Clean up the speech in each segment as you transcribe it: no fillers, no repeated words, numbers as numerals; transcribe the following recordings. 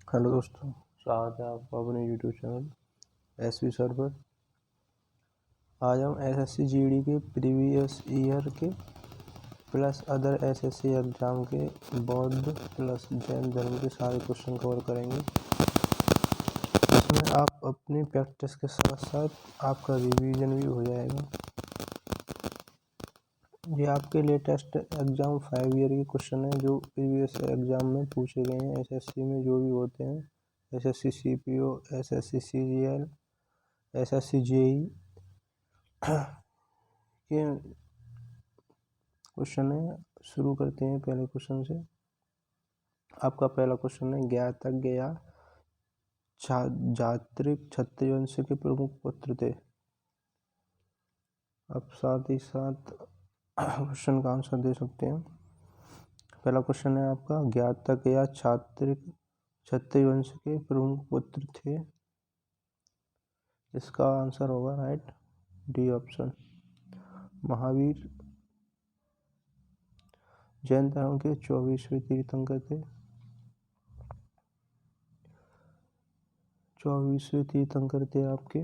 Hello दोस्तों, स्वागत है आपका अपने यूट्यूब चैनल एसवी सर पर। आज हम एसएससी जीडी के प्रीवियस ईयर के प्लस अदर एसएससी एग्ज़ाम के बौद्ध प्लस जैन धर्म के सारे क्वेश्चन कवर करेंगे। इसमें आप अपनी प्रैक्टिस के साथ साथ आपका रिवीजन भी हो जाएगा। ये आपके लेटेस्ट एग्ज़ाम 5 ईयर के क्वेश्चन हैं जो प्रीवियस एग्ज़ाम में पूछे गए हैं। एसएससी में जो भी होते हैं, SSC CPO, SSC CGL, SSC JE के क्वेश्चन है। शुरू करते हैं पहले क्वेश्चन से। आपका पहला क्वेश्चन है, ज्ञातज्ञ या जात्रिक क्षत्रिय वंश के प्रमुख पुत्र थे। आप साथ ही साथ क्वेश्चन का आंसर दे सकते हैं। पहला क्वेश्चन है आपका, ज्ञातज्ञ या जात्रिक क्षत्रिय वंश के प्रमुख पुत्र थे। इसका आंसर होगा right D option, Mahavir. Jain धर्म के 24वें तीर्थंकर थे। 24वें तीर्थंकर थे आपके।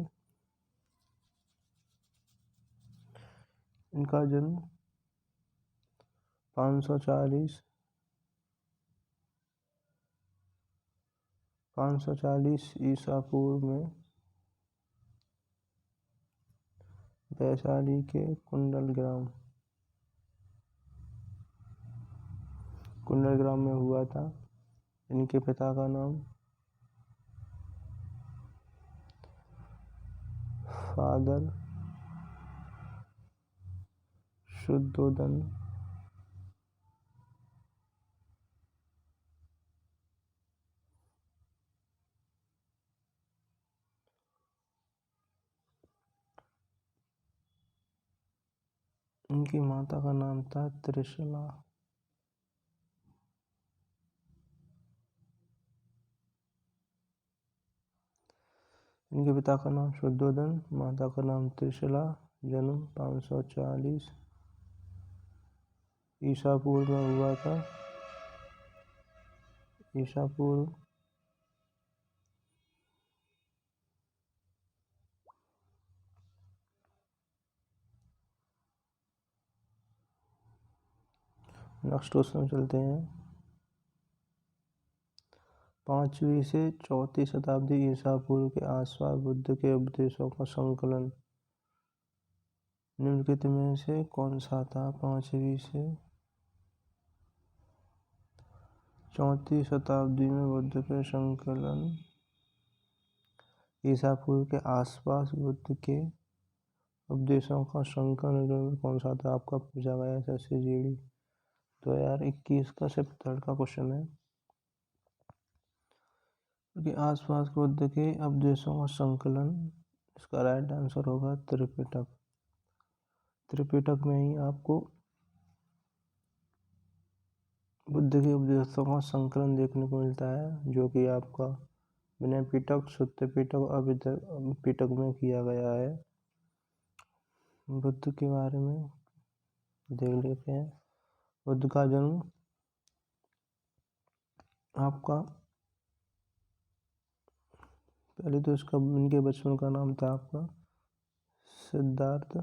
इनका जन्म 540 ईसा पूर्व में वैशाली के कुंडल ग्राम में हुआ था। इनके पिता का नाम फादर शुद्धोदन इनकी माता का नाम था त्रिशला। इनके पिता का नाम शुद्धोदन, माता का नाम त्रिशला। जन्म 540 ईसा पूर्व में हुआ था। ईसा पूर्व नेक्स्ट क्वेश्चन चलते हैं। 5वीं से 4वीं शताब्दी ईसा पूर्व के आसपास बुद्ध के उपदेशों का संकलन निम्नलिखित में से कौन सा था। 5वीं से 4वीं शताब्दी में बुद्ध के संकलन ईसा पूर्व के आसपास बुद्ध के उपदेशों का संकलन कौन सा था। आपका पूछा गया एसएससी जीडी 2021 का सिर्फ थर्ड का क्वेश्चन है कि आसपास बुद्ध के उपदेशों का संकलन। इसका राइट आंसर होगा त्रिपिटक। त्रिपिटक में ही आपको बुद्ध के उपदेशों का संकलन देखने को मिलता है, जो कि आपका विनय पिटक, सुत्त पिटक और पिटक में किया गया है। बुद्ध के बारे में देख लेते हैं। बुद्ध का जन्म आपका, पहले तो इसका इनके बचपन का नाम था आपका सिद्धार्थ।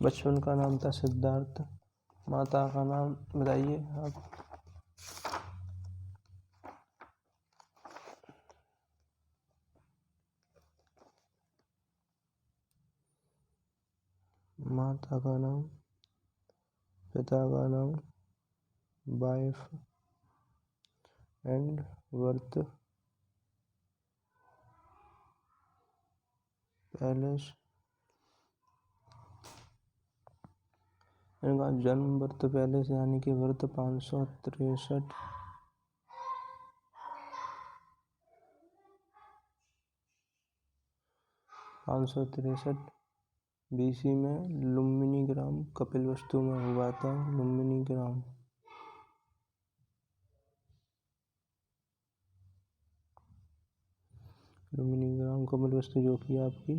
बचपन का नाम था सिद्धार्थ। माता का नाम बताइए आप। माता का नाम, पिता का नाम, वाइफ एंड वर्थ पैलेस। इनका जन्म वर्थ पैलेस यानी कि वर्थ 563 बीसी में लुम्बिनी ग्राम कपिलवस्तु में हुआ था। लुम्बिनी ग्राम कपिलवस्तु जो कि आपकी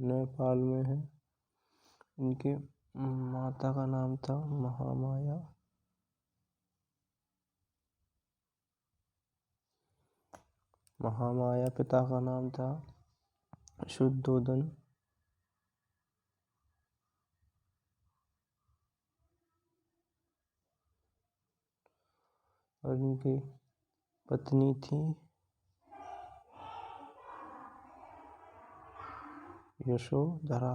नेपाल में है। इनके माता का नाम था महामाया। पिता का नाम था शुद्धोदन। और इनकी पत्नी थी यशोधरा।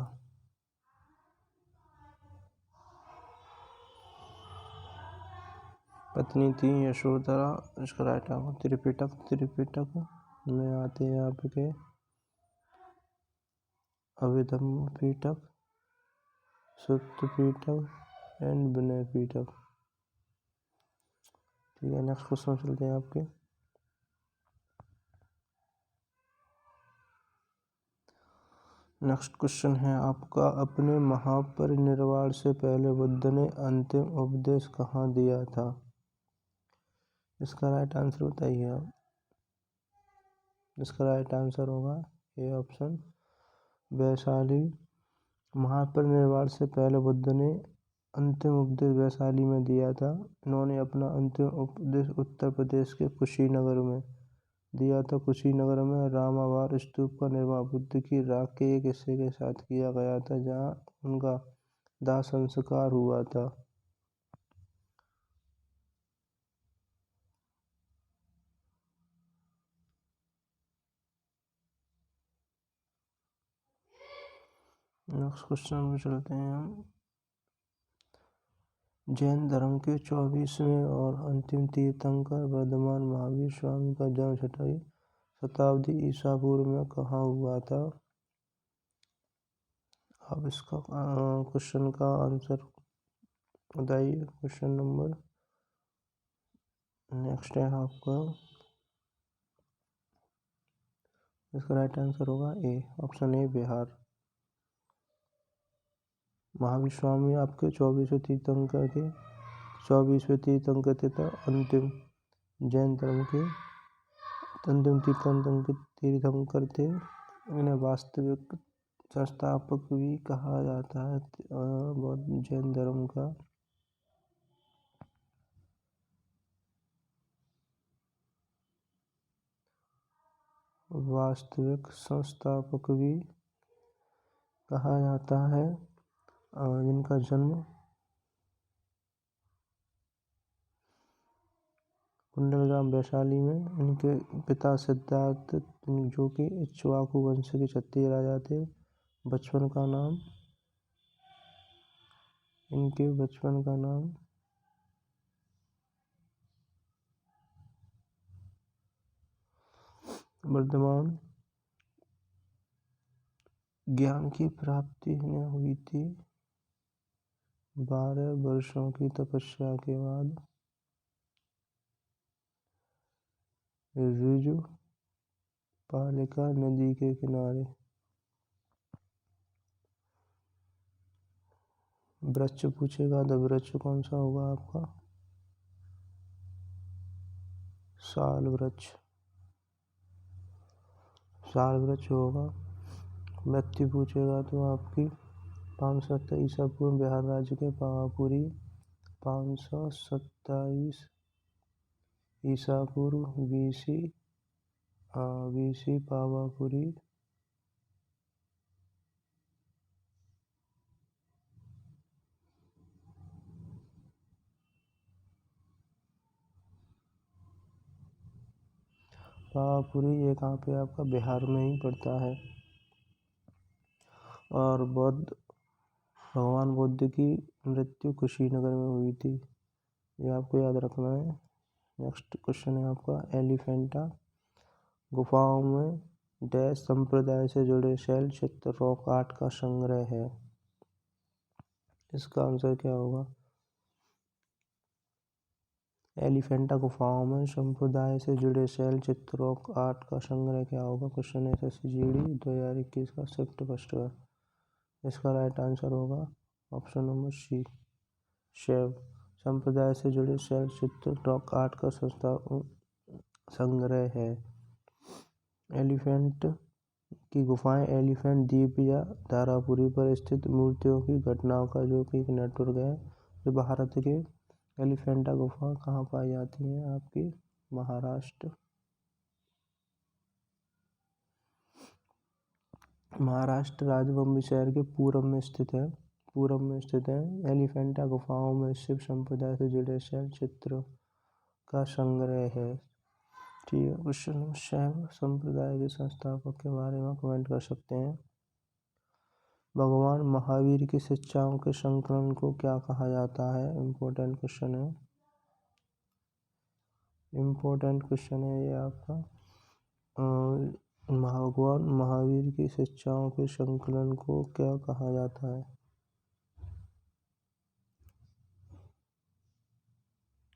इसका राइट आंसर त्रिपिटक में आते हैं आपके अभिधम्म पिटक, सुत्त पिटक एंड विनय पिटक। ठीक है, नेक्स्ट क्वेश्चन चलते हैं आपके। नेक्स्ट क्वेश्चन है आपका, अपने महापरिनिर्वाण से पहले बुद्ध ने अंतिम उपदेश कहाँ दिया था? इसका राइट आंसर बताइए आप। इसका राइट आंसर होगा ए ऑप्शन वैशाली। महापरिनिर्वाण से पहले बुद्ध ने अंतिम उपदेश वैशाली में दिया था। इन्होंने अपना अंतिम उपदेश उत्तर प्रदेश के कुशीनगर में दिया था। कुशीनगर में रामावार स्तूप का निर्माण बुद्ध की राख के एक हिस्से के साथ किया गया था, जहां उनका दाह संस्कार हुआ था। नेक्स्ट क्वेश्चन में चलते हैं हम। जैन धर्म के 24वें और अंतिम तीर्थंकर वर्धमान महावीर स्वामी का जन्म 6वीं शताब्दी ईसा पूर्व में कहाँ हुआ था? अब इसका क्वेश्चन का आंसर बताइए। क्वेश्चन नंबर नेक्स्ट है आपका। इसका राइट आंसर होगा A option A Bihar. Mahavir Swami आपके 24वें तीर्थंकर तथा अंतिम जैन धर्म के अंतिम तीर्थंकर थे। इन्हें वास्तविक संस्थापक भी कहा जाता है जैन धर्म का। वास्तविक संस्थापक भी कहा जाता है। जिनका जन्म कुंडलग्राम वैशाली में। इनके पिता सिद्धार्थ जो कि इक्ष्वाकु वंश के क्षत्रिय राजा थे। बचपन का नाम वर्धमान। ज्ञान की प्राप्ति इन्हें हुई थी 12 वर्षों की तपस्या के बाद ऋजु पालिका नदी के किनारे। वृक्ष पूछेगा तो वृक्ष कौन सा होगा आपका? साल वृक्ष होगा। मृत्यु पूछेगा तो आपकी 570 ईसा पूर्व बिहार राज्य के पावापुरी। 527 ईसा पूर्व बीसी पावापुरी। पावापुरी ये कहाँ पे आपका बिहार में ही पड़ता है। और भगवान बुद्ध की मृत्यु कुशीनगर में हुई थी, ये आपको याद रखना है। नेक्स्ट क्वेश्चन है आपका, एलिफेंटा गुफाओं में डैश संप्रदाय से जुड़े शैल चित्र रॉक आर्ट का संग्रह है। इसका आंसर क्या होगा? एलिफेंटा गुफाओं में संप्रदाय से जुड़े शैल चित्र रॉक आर्ट का संग्रह क्या होगा? क्वेश्चन है SSC GD 2021 का शिफ्ट फर्स्ट का। इसका राइट आंसर होगा ऑप्शन नंबर सी शैव। संप्रदाय से जुड़े शैल चित्र रॉक आर्ट का संग्रह है। एलिफेंट की गुफाएं एलिफेंट द्वीप या धारापुरी पर स्थित मूर्तियों की घटनाओं का जो कि एक नेटवर्क है। जो भारत के एलिफेंटा गुफा कहाँ पाई जाती है? आपकी महाराष्ट्र। महाराष्ट्र राज्य बम्बई शहर के पूर्व में स्थित है। एलिफेंटा गुफाओं में शिव संप्रदाय से जुड़े शैल चित्र का संग्रह है। ठीक है। क्वेश्चन, शैव संप्रदाय के संस्थापक के बारे में कमेंट कर सकते हैं। भगवान महावीर की शिक्षाओं के संकलन को क्या कहा जाता है? इम्पोर्टेंट क्वेश्चन है ये आपका। भगवान महावीर की शिक्षाओं के संकलन को क्या कहा जाता है?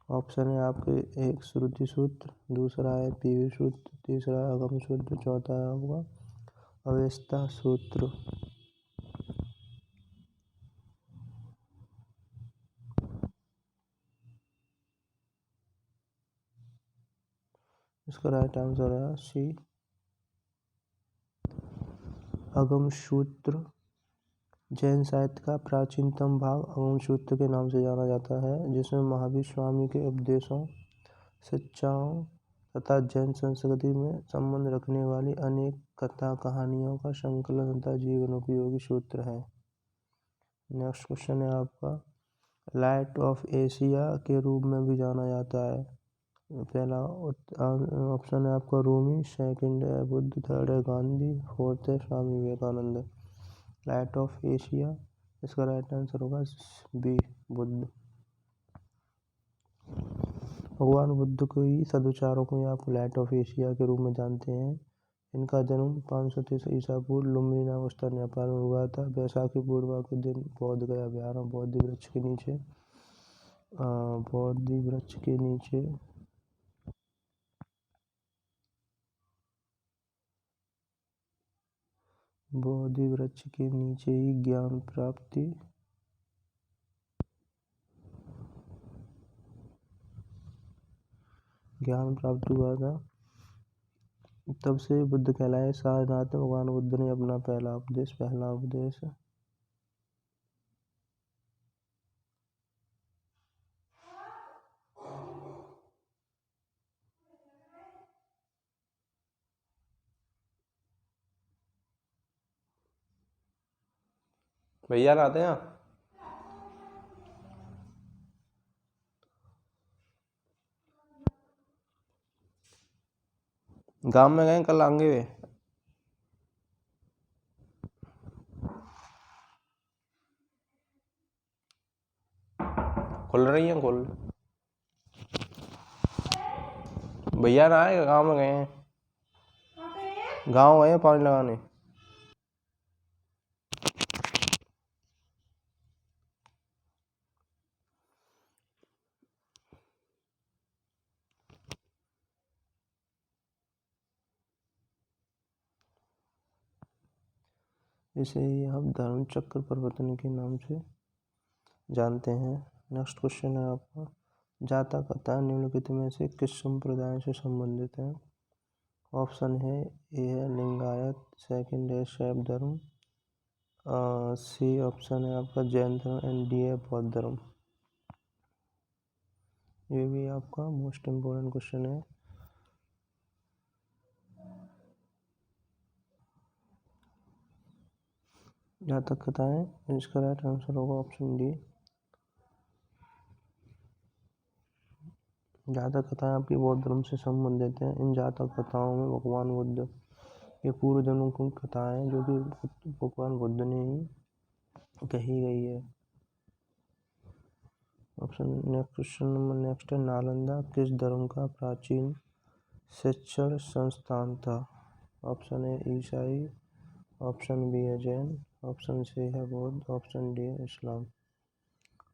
ऑप्शन है आपके, एक श्रुति सूत्र, दूसरा है पीवी सूत्र, तीसरा है अगम सूत्र, चौथा है आपका अवेस्ता सूत्र। इसका राइट आंसर है सी, अगम सूत्र। जैन साहित्य का प्राचीनतम भाग अगम सूत्र के नाम से जाना जाता है, जिसमें महावीर स्वामी के उपदेशों, शिक्षाओं तथा जैन संस्कृति में संबंध रखने वाली अनेक कथा कहानियों का संकलन तथा जीवन उपयोगी सूत्र है। नेक्स्ट क्वेश्चन है आपका, लाइट ऑफ एशिया के रूप में भी जाना जाता है। पहला ऑप्शन है आपका रूमी, सेकंड है बुद्ध, थर्ड है गांधी, फोर्थ है Swami Vivekananda. Light of Asia, इसका राइट आंसर होगा बी, बुद्ध। भगवान बुद्ध को ही सदुचारों को आप लाइट ऑफ एशिया के रूप में जानते हैं। इनका जन्म 530 ईसा पूर्व लुम्बिनी नामक स्थान नेपाल में हुआ था। बैसाखी पूर्णिमा के दिन बोध गया बिहार में बोधि वृक्ष के नीचे बोधि वृक्ष के नीचे ही ज्ञान प्राप्त हुआ था। तब से बुद्ध कहलाए। सारनाथ में भगवान बुद्ध ने अपना पहला उपदेश भैया आते हैं। गांव में गए, कल आएंगे वे। खुल रही हैं, खुल। भैया ना आए, गांव में गए हैं। गांव गए पानी लगाने। इसे ही आप धर्म चक्र परिवर्तन के नाम से जानते हैं। नेक्स्ट क्वेश्चन है आपका, जाता कथा निम्नलिखित में से किस संप्रदाय से संबंधित है? ऑप्शन है, ए है लिंगायत, सेकंड है शैव धर्म, सी ऑप्शन है आपका जैन धर्म, एंड डी है बौद्ध धर्म। ये भी आपका मोस्ट इम्पोर्टेंट क्वेश्चन है। जातक कथाएं, इसका राइट आंसर होगा ऑप्शन डी। जातक कथाएं आपकी बौद्ध धर्म से संबंधित हैं। इन जातक कथाओं में भगवान बुद्ध के पूर्व जन्मों की कथाएं जो कि भगवान बुद्ध ने ही कही गई है। क्वेश्चन नंबर नेक्स्ट है, नालंदा किस धर्म का प्राचीन शिक्षण संस्थान था? ऑप्शन है ईसाई, ऑप्शन बी है जैन, ऑप्शन सी है बौद्ध, ऑप्शन डी है इस्लाम।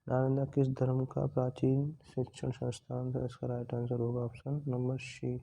नालंदा किस धर्म का प्राचीन शिक्षण संस्थान था? इसका राइट आंसर होगा option number C.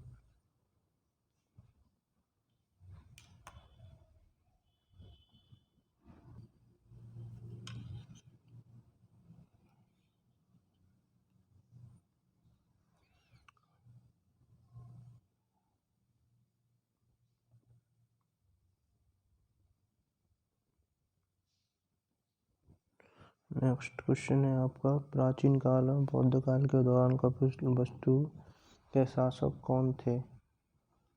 Next question है आपका, प्राचीन काल में बौद्ध काल के दौरान कपिल वस्तु के शासक कौन थे?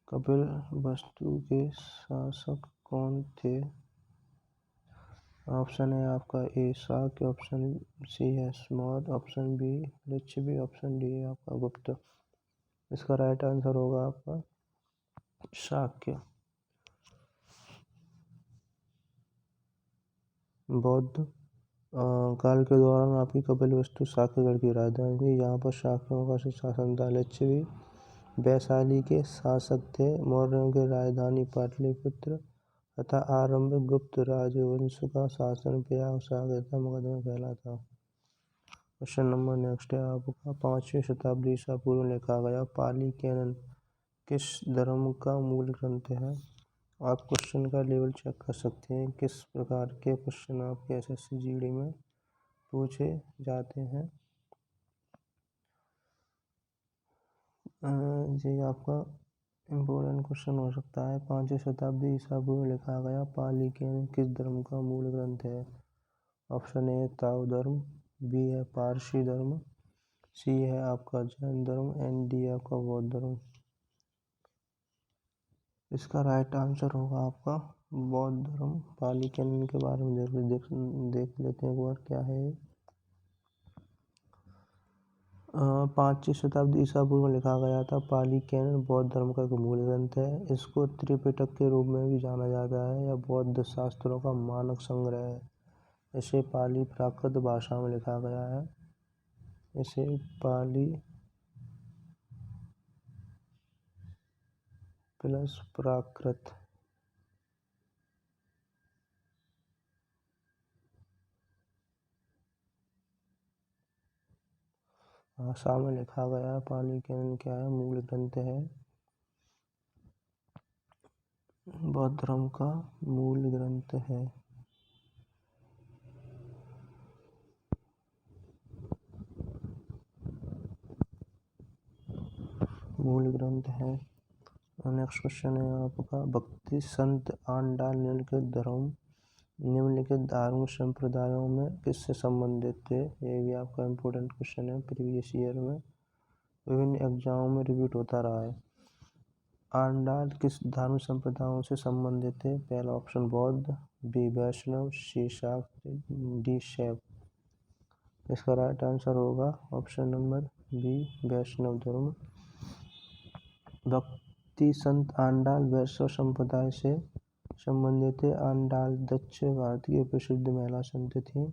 कपिल वस्तु के शासक कौन थे? ऑप्शन है आपका ए शाक्य, ऑप्शन सी है Maurya, option B Lichchhavi, option D है आपका गुप्त। इसका राइट आंसर होगा आपका शाक्य। बौद्ध काल के दौरान आपकी कपिलवस्तु शाक्यगढ़ की राजधानी थी। यहाँ पर शाक्यों का शासन था। लिच्छवी वैशाली के शासक थे। मौर्यों की राजधानी पाटलिपुत्र तथा आरंभिक गुप्त राजवंश का शासन प्रयाग सागर तथा मगध में फैला था। क्वेश्चन नंबर नेक्स्ट है आपका, 5वीं शताब्दी ईसा पूर्व में लिखा गया पाली कैनन किस धर्म का मूल ग्रंथ है? आप क्वेश्चन का लेवल चेक कर सकते हैं, किस प्रकार के क्वेश्चन आपके एसएससी जीडी में पूछे जाते हैं। ये आपका इम्पोर्टेंट क्वेश्चन हो सकता है। 5वीं शताब्दी ईसा पूर्व में लिखा गया पाली कैनन किस धर्म का मूल ग्रंथ है? ऑप्शन ए ताओ धर्म, बी है पारसी धर्म, सी है आपका जैन धर्म एंड डी आपका बौद्ध धर्म। इसका राइट आंसर होगा आपका बौद्ध धर्म। पाली कैनन के बारे में देख लेते हैं एक बार क्या है। 5वीं शताब्दी ईसा पूर्व में लिखा गया था। पाली कैनन बौद्ध धर्म का एक मूल ग्रंथ है। इसको त्रिपिटक के रूप में भी जाना जाता है। यह बौद्ध शास्त्रों का मानक संग्रह है। इसे पाली प्राकृत भाषा में लिखा गया है। इसे पाली प्लस प्राकृत भाषा में लिखा गया है। पाली कैनन क्या है? मूल ग्रंथ है, बौद्ध धर्म का मूल ग्रंथ है। मूल ग्रंथ है। नेक्स्ट क्वेश्चन है आपका, भक्ति संत आंडाल निम्नलिखित धार्मिक संप्रदायों में किससे संबंधित थे? ये भी आपका इम्पोर्टेंट क्वेश्चन है, प्रीवियस ईयर में विभिन्न एग्जामों में रिपीट होता रहा है। आंडाल किस धार्मिक संप्रदायों से संबंधित थे? पहला ऑप्शन बौद्ध, बी वैष्णव, सी शाक्त, डी शैव। इसका राइट आंसर होगा ऑप्शन नंबर बी वैष्णव धर्म। भक्ति संत आंडाल वैष्णव संप्रदाय से संबंधित थे। आंडाल दक्षिण भारत की प्रसिद्ध महिला संत थी।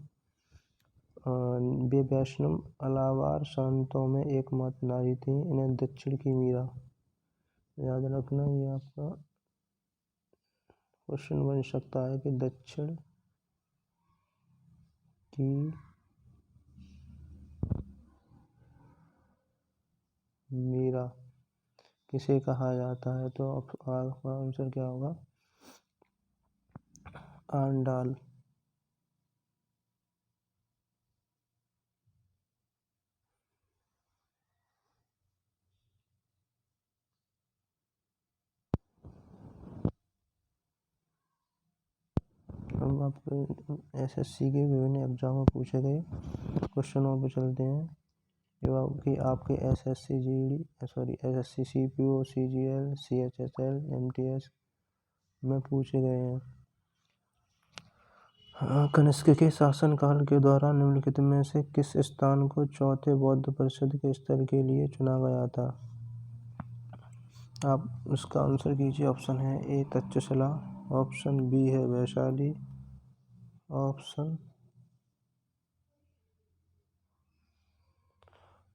वे वैष्णव अलावार संतों में एकमात्र नारी थी। इन्हें दक्षिण की मीरा याद रखना, ये आपका क्वेश्चन बन सकता है कि दक्षिण की मीरा किसे कहा जाता है? तो आपका आंसर क्या होगा? आंडाल। हम आपको एसएससी के विभिन्न एग्जाम में पूछे गए क्वेश्चनों पर चलते हैं जो आपके SSC CPO, CGL, CHSL, MTS में पूछे गए हैं। कनिष्क के शासनकाल के दौरान निम्नलिखित में से किस स्थान को चौथे बौद्ध परिषद के स्तर के लिए चुना गया था? आप उसका आंसर कीजिए। ऑप्शन है ए तक्षशिला, ऑप्शन बी है वैशाली, ऑप्शन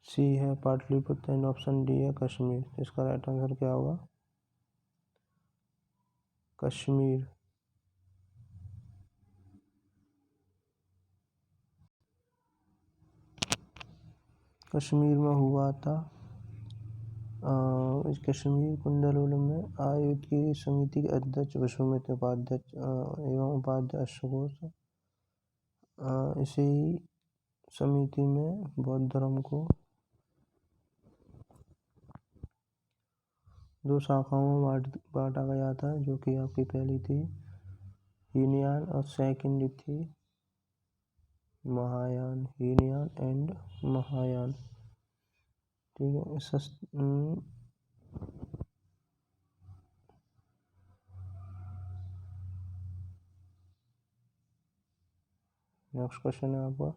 सी है पाटलिपुत्र एंड ऑप्शन डी है कश्मीर। इसका राइट आंसर क्या होगा? कश्मीर। कश्मीर में हुआ था। कश्मीर कुंडलोलम में आयुध की समिति के अध्यक्ष वसुमित्र उपाध्यक्ष एवं उपाध्यक्ष अशोक इसी समिति में बौद्ध धर्म को 2 शाखाओं में बांटा गया था, जो कि आपकी पहली थी हीनयान और सेकंड थी महायान, हीनयान एंड महायान। ठीक है। नेक्स्ट क्वेश्चन है आपका,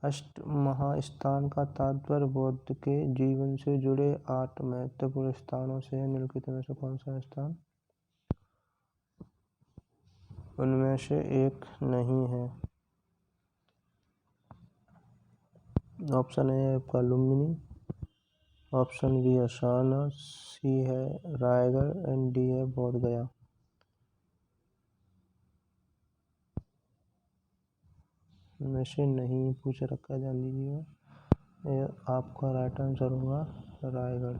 अष्ट महास्थान का तात्पर्य बौद्ध के जीवन से जुड़े 8 महत्वपूर्ण स्थानों से है। निम्नलिखित में से कौन सा स्थान उनमें से एक नहीं है? ऑप्शन ए है आपका लुम्बिनी, ऑप्शन बी है सारनाथ, सी है रायगढ़ एंड डी है बोध गया। में से नहीं पूछ रखा है, ध्यान दीजिएगा। ये आपका राइट आंसर होगा रायगढ़।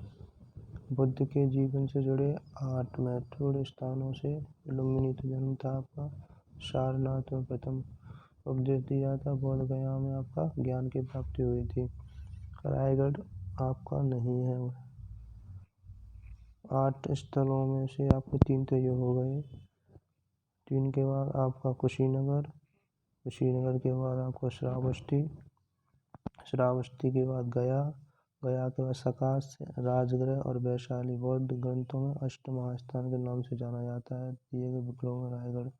बुद्ध के जीवन से जुड़े 8 महत्वपूर्ण स्थानों से लुम्बिनी तो जन्म था आपका, सारनाथ में प्रथम उपदेश दिया था, बोध गया में आपका ज्ञान की प्राप्ति हुई थी, रायगढ़ आपका नहीं है। 8 स्थलों में से आपके 3 तो ये हो गए। 3 के बाद आपका कुशीनगर, कुशीनगर के बाद आपका श्रावस्ती, श्रावस्ती के बाद गया, गया के बाद सकाश, राजगृह और वैशाली बौद्ध ग्रंथों में अष्ट महास्थान के नाम से जाना जाता है। दिए गए विकल्पों में रायगढ़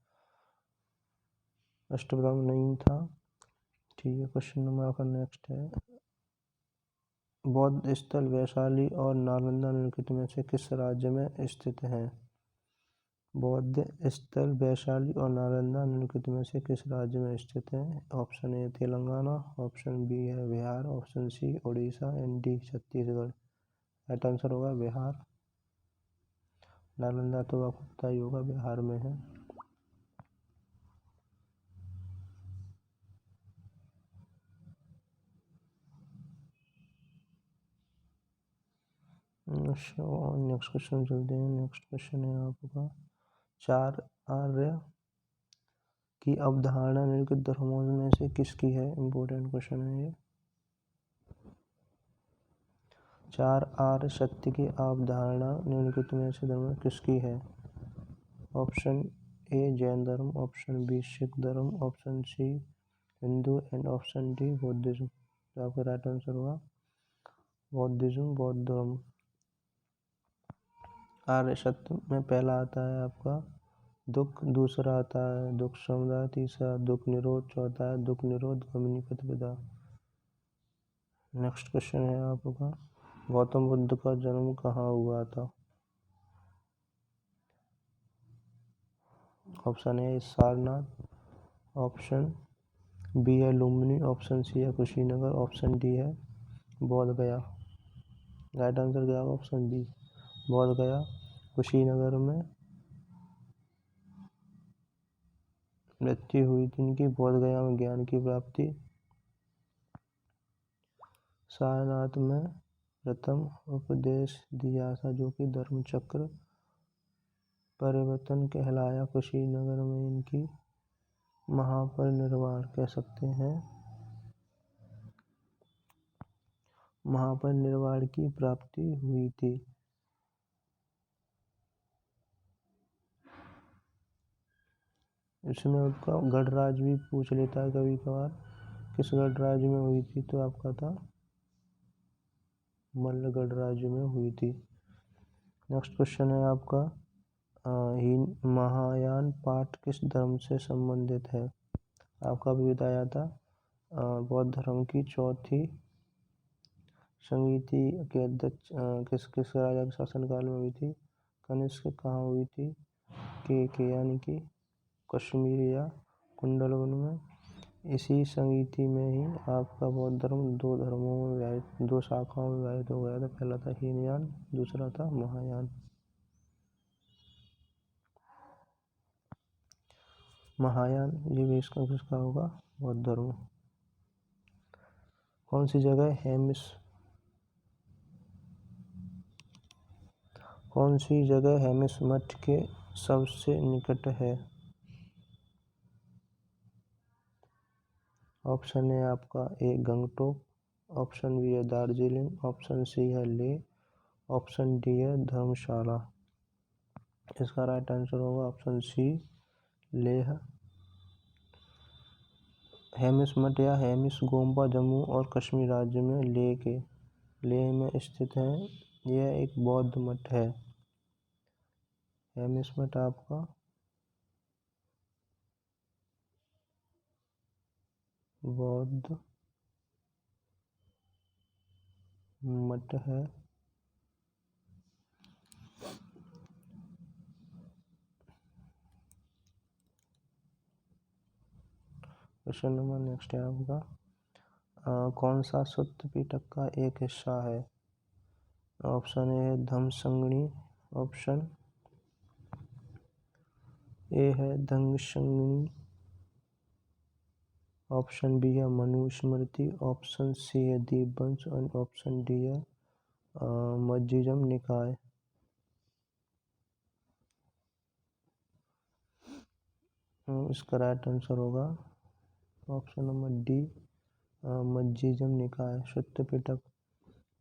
अष्टप्रधान नहीं था। ठीक है। क्वेश्चन नंबर आपका नेक्स्ट है, बौद्ध स्थल वैशाली और नालंदा निम्नलिखित में से किस राज्य में स्थित हैं? बौद्ध स्थल वैशाली और नालंदा निम्नलिखित में से किस राज्य में स्थित हैं? Option A Telangana, option B है Bihar, option C Orissa and D Chhattisgarh. Right answer होगा बिहार। नालंदा तो आपको पता ही होगा बिहार में है। नेक्स्ट क्वेश्चन चलते हैं। नेक्स्ट क्वेश्चन है आपका, 4 आर्य की अवधारणा निम्नलिखित धर्मों में से किसकी है? इम्पोर्टेंट क्वेश्चन है ये। 4 आर्य सत्य की अवधारणा निम्नलिखित में से धर्म किसकी है? ऑप्शन ए जैन धर्म, ऑप्शन बी सिख धर्म, option C Hindu and option D Buddhism. तो आपका राइट आंसर होगा बौद्धिज्म, बौद्ध धर्म। आर्य सत्य में पहला आता है आपका दुख, दूसरा आता है दुख समुदाय, तीसरा दुख निरोध, चौथा है दुख निरोध गमनी प्रतिपदा। नेक्स्ट क्वेश्चन है आपका, गौतम बुद्ध का जन्म कहाँ हुआ था? Option A Sarnath, option B है लुम्बिनी, ऑप्शन सी है कुशीनगर, ऑप्शन डी है बोध गया। राइट आंसर क्या होगा? ऑप्शन बी बोध गया। कुशीनगर में मृत्यु हुई थी इनकी, बोध गया में ज्ञान की प्राप्ति, सारनाथ में प्रथम उपदेश दिया था जो कि धर्म चक्र परिवर्तन कहलाया, कुशीनगर में इनकी महापरिनिर्वाण कह सकते हैं, महापरिनिर्वाण की प्राप्ति हुई थी। इसमें उसका गणराज्य भी पूछ लेता है कभी कभार, किस गणराज्य में हुई थी? तो आपका था मल्ल गणराज्य में हुई थी। नेक्स्ट क्वेश्चन है आपका, महायान पाठ किस धर्म से संबंधित है? आपका भी बताया था बौद्ध धर्म की चौथी संहिता के अध्यक्ष किस किस राजा के शासनकाल में हुई थी? कनिष्क कहाँ हुई थी? के यानी कि कश्मीर या कुंडलवन में। इसी संगीति में ही आपका बौद्ध धर्म 2 धर्मों में विभाजित, 2 शाखाओं में विभाजित हो गया था। पहला था हीनयान, दूसरा था महायान। महायान ये भी इसका किसका होगा? बौद्ध धर्म। कौन सी जगह हेमिस मठ के सबसे निकट है? ऑप्शन है आपका ए गंगटोक, ऑप्शन बी है दार्जिलिंग, ऑप्शन सी है लेह, ऑप्शन डी है धर्मशाला। इसका राइट आंसर होगा ऑप्शन सी लेह। हेमिस मठ या हेमिस गोम्बा जम्मू और कश्मीर राज्य में लेह में स्थित है। यह एक बौद्ध मठ है। हेमिस मठ आपका बौद्ध मठ है। क्वेश्चन नंबर नेक्स्ट है आपका, कौन सा सुत्त पिटक का एक हिस्सा है? ऑप्शन ए है धम्मसंगणी, ऑप्शन ए है धम्मसंगणी, ऑप्शन बी है मनुस्मृति, ऑप्शन सी है दीपवंश और ऑप्शन डी है मध्यम निकाय। इसका राइट आंसर होगा ऑप्शन नंबर डी, मध्यम निकाय। सुत्त पिटक